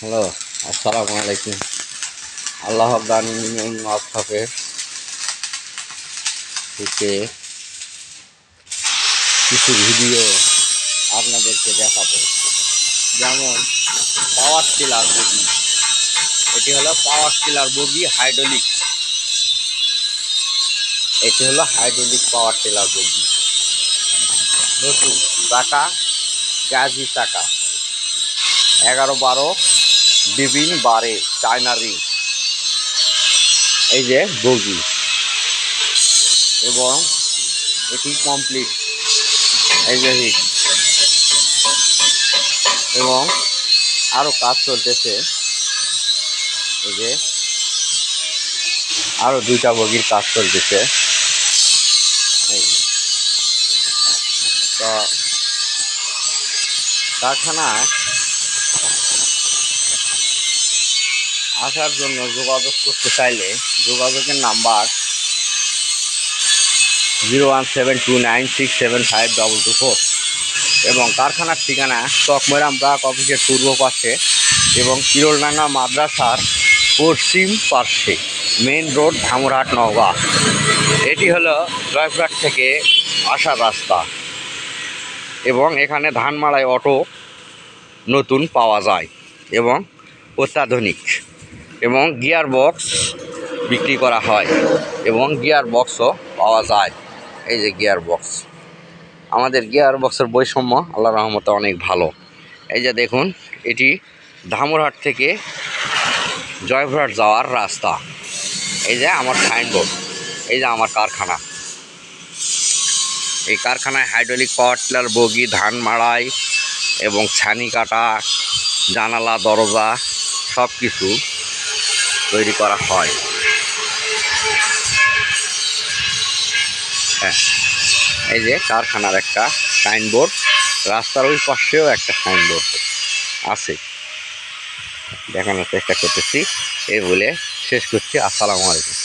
Hello, আসসালামু আলাইকুম। আল্লাহ রাব্বানি ওয়াকফে থেকে কিছু ভিডিও আপনাদেরকে দেখাবো। যেমন পাওয়ার টিলার বগি, এটি হলো পাওয়ার টিলার বগি হাইড্রোলিক। এটি হলো হাইড্রোলিক পাওয়ার টিলার বগি। নতুন চাকা, গাজি চাকা 11-12 বিভিন্ন বারে চায়না রিং। এই যে বগি এবং এটি কমপ্লিট। এই যে হিট এবং আরও কাজ চলতেছে। এই যে আরও 2টা বগির কাজ চলতেছে। এই তো কারখানায় আসার জন্য যোগাযোগ করতে চাইলে যোগাযোগের নাম্বার 01729675224 এবং কারখানার ঠিকানা চকমৈরাম ব্রাক অফিসের পূর্ব পাশে এবং কিরোলডাঙ্গা মাদ্রাসার পশ্চিম পার্শ্বে, মেইন রোড, ধামরাহাট, নওগাঁ। এটি হলো জয়পুরহাট থেকে আসার রাস্তা এবং এখানে ধানমাড়াই অটো নতুন পাওয়া যায় এবং অত্যাধুনিক এবং গিয়ার বক্স বিক্রি করা হয় এবং গিয়ার বক্সও পাওয়া যায়। এই যে গিয়ার বক্স, আমাদের গিয়ার বক্সের বৈষম্য আল্লাহর রহমতে অনেক ভালো। এই যে দেখুন, এটি ধামরাহাট থেকে জয়পুরহাট যাওয়ার রাস্তা। এই যে আমার সাইনবোর্ড, এই যে আমার কারখানা। এই কারখানায় হাইড্রোলিক পাওয়ার টিলার বগি, ধান মাড়াই এবং ছানি কাটা, জানালা দরজা সব কিছু তৈরি করা হয়। হ্যাঁ, এই যে কারখানার একটা সাইনবোর্ড, রাস্তার ওই পাশেও একটা সাইনবোর্ড আছে, দেখানোর চেষ্টা করতেছি। এই বলে শেষ করছি। আসসালামু আলাইকুম।